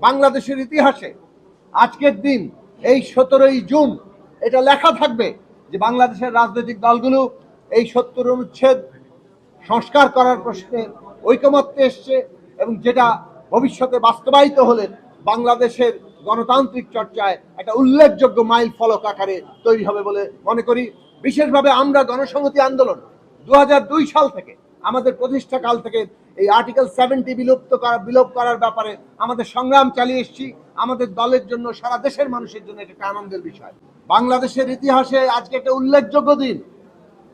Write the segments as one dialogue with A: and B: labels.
A: বাংলাদেশের ইতিহাসে আজকের দিন এই 17ই জুন এটা লেখা থাকবে যে বাংলাদেশের রাজনৈতিক দলগুলো এই 70 অনুচ্ছেদ সংস্কার করার প্রশ্নে ঐকমত্যে এসছে এবং যেটা ভবিষ্যতে বাস্তবায়িত হলে বাংলাদেশের গণতান্ত্রিক চর্চায় একটা উল্লেখযোগ্য মাইল ফলক আকারে তৈরি হবে বলে মনে করি। বিশেষভাবে আমরা গণসংহতি আন্দোলন 2002 সাল থেকে আমাদের প্রতিষ্ঠা কাল থেকে এই আর্টিকেল 70 বিলোপ করার ব্যাপারে আমাদের সংগ্রাম চালিয়ে এসেছি। আমাদের দলের জন্য, সারা দেশের মানুষের জন্য এটা একটা আনন্দের বিষয়। বাংলাদেশের ইতিহাসে আজকে একটা উল্লেখযোগ্য দিন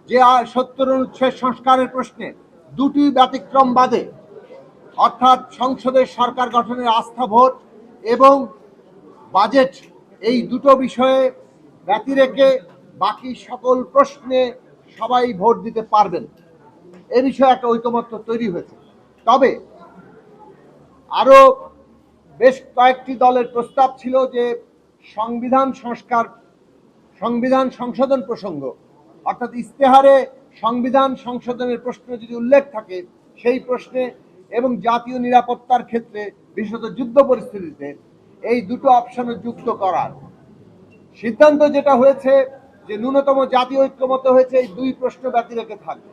A: যে 70 অনুচ্ছেদ সংস্কারের প্রশ্নে দুটি ব্যতিক্রম বাদে, অর্থাৎ সংসদের সরকার গঠনের আস্থা ভোট এবং বাজেট, এই দুটো বিষয়ে ব্যতি রেখে বাকি সকল প্রশ্নে সবাই ভোট দিতে পারবেন, এ বিষয়ে একটা ঐকমত্য তৈরি হয়েছে। তবে আরো বেশ কয়েকটি দলের প্রস্তাব ছিল যে সংবিধান সংশোধন প্রসঙ্গ, অর্থাৎ ইস্তেহারে সংবিধান সংশোধনের প্রশ্ন যদি উল্লেখ থাকে সেই প্রশ্নে এবং জাতীয় নিরাপত্তার ক্ষেত্রে বিশেষত যুদ্ধ পরিস্থিতিতে এই দুটো অপশনে যুক্ত করার সিদ্ধান্ত যেটা হয়েছে যে ন্যূনতম জাতীয় ঐক্যমত্য হয়েছে এই দুই প্রশ্ন ব্যতি রেখে থাকবে।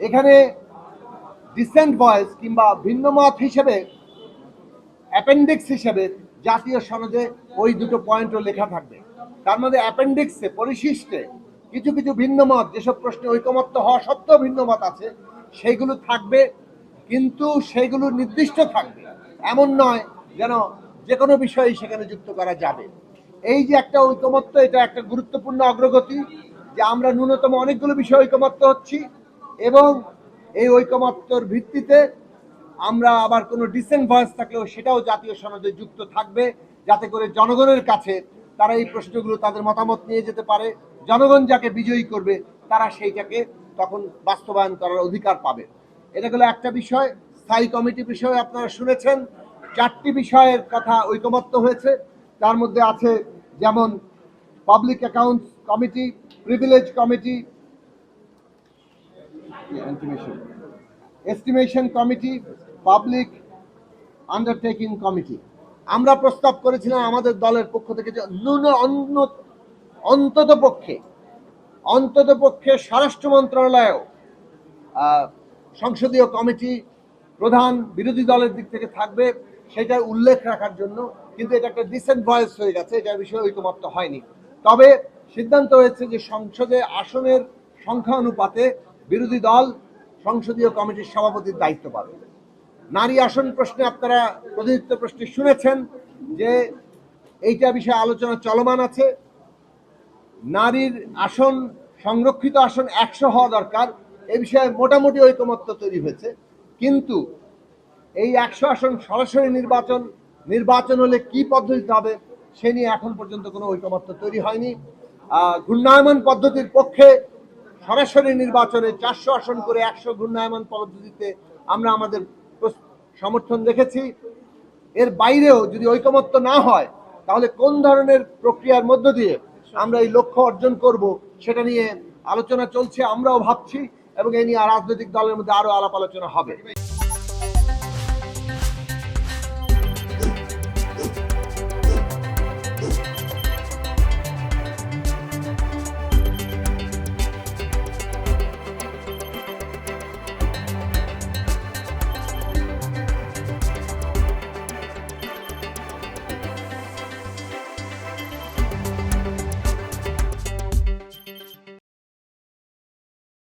A: এখানে ডিসেন্ট ভয়েস কিংবা ভিন্নমত হিসেবে অ্যাপেন্ডিক্স হিসেবে জাতীয় সনদে ওই দুটো পয়েন্টও লেখা থাকবে। তার মধ্যে অ্যাপেন্ডিক্সে পরিশিষ্টে কিছু কিছু ভিন্নমত, যেসব প্রশ্নে ঐকমত্য হওয়া সত্ত্বেও ভিন্নমত আছে সেইগুলো থাকবে, কিন্তু সেইগুলো নির্দিষ্ট থাকবে, এমন নয় যেন যে কোনো বিষয়ই সেখানে যুক্ত করা যাবে। এই যে একটা ঐকমত্য, এটা একটা গুরুত্বপূর্ণ অগ্রগতি যে আমরা ন্যূনতম অনেকগুলো বিষয় ঐকমত্য হচ্ছি এবং এই ঐকমত্যর ভিত্তিতে আমরা আবার কোনো ডিসেন্ট ভয়েস থাকলেও সেটাও জাতীয় সনদে যুক্ত থাকবে, যাতে করে জনগণের কাছে তারা এই প্রশ্নগুলো তাদের মতামত নিয়ে যেতে পারে। জনগণ যাকে বিজয়ী করবে তারা সেইটাকে তখন বাস্তবায়ন করার অধিকার পাবে। এটা হলো একটা বিষয়। স্থায়ী কমিটি বিষয়ে আপনারা শুনেছেন 4টি বিষয়ের কথা ঐকমত্য হয়েছে। তার মধ্যে আছে যেমন public accounts committee, privilege committee, estimation committee, public undertaking committee. আমরা প্রস্তাব করেছিলাম আমাদের দলের পক্ষ থেকে যে অন্তত পক্ষে স্বরাষ্ট্র মন্ত্রণালয়েও সংসদীয় কমিটি প্রধান বিরোধী দলের দিক থেকে থাকবে, সেটা উল্লেখ রাখার জন্য। কিন্তু এটা একটা ডিসেন্ট ভয়েস হয়ে গেছে, এটার বিষয়ে ঐকমত্য হয়নি। তবে সিদ্ধান্ত হয়েছে যে সংসদে আসনের সংখ্যা অনুপাতে বিরোধী দল সংসদীয় কমিটির সভাপতির দায়িত্ব পাবে। নারী আসন প্রশ্নে আপনারা প্রতিনিধিত্ব প্রশ্নে শুনেছেন যে এইটা বিষয়ে আলোচনা চলমান আছে। নারীর আসন, সংরক্ষিত আসন 100 হওয়া দরকার, এ বিষয়ে মোটামুটি ঐকমত্য তৈরি হয়েছে। কিন্তু এই 100 আসন সরাসরি নির্বাচন হলে কি পদ্ধতিতে হবে সে নিয়ে এখন পর্যন্ত কোনো ঐকমত্য তৈরি হয়নি। ঘূর্ণায়মান পদ্ধতির পক্ষে সরাসরি নির্বাচনে 400 আসন করে 100 ঘূর্ণায়মান পদ্ধতিতে আমরা আমাদের সমর্থন রেখেছি। এর বাইরেও যদি ঐকমত্য না হয় তাহলে কোন ধরনের প্রক্রিয়ার মধ্য দিয়ে আমরা এই লক্ষ্য অর্জন করব সেটা নিয়ে আলোচনা চলছে, আমরাও ভাবছি এবং এই নিয়ে রাজনৈতিক দলের মধ্যে আরো আলাপ আলোচনা হবে।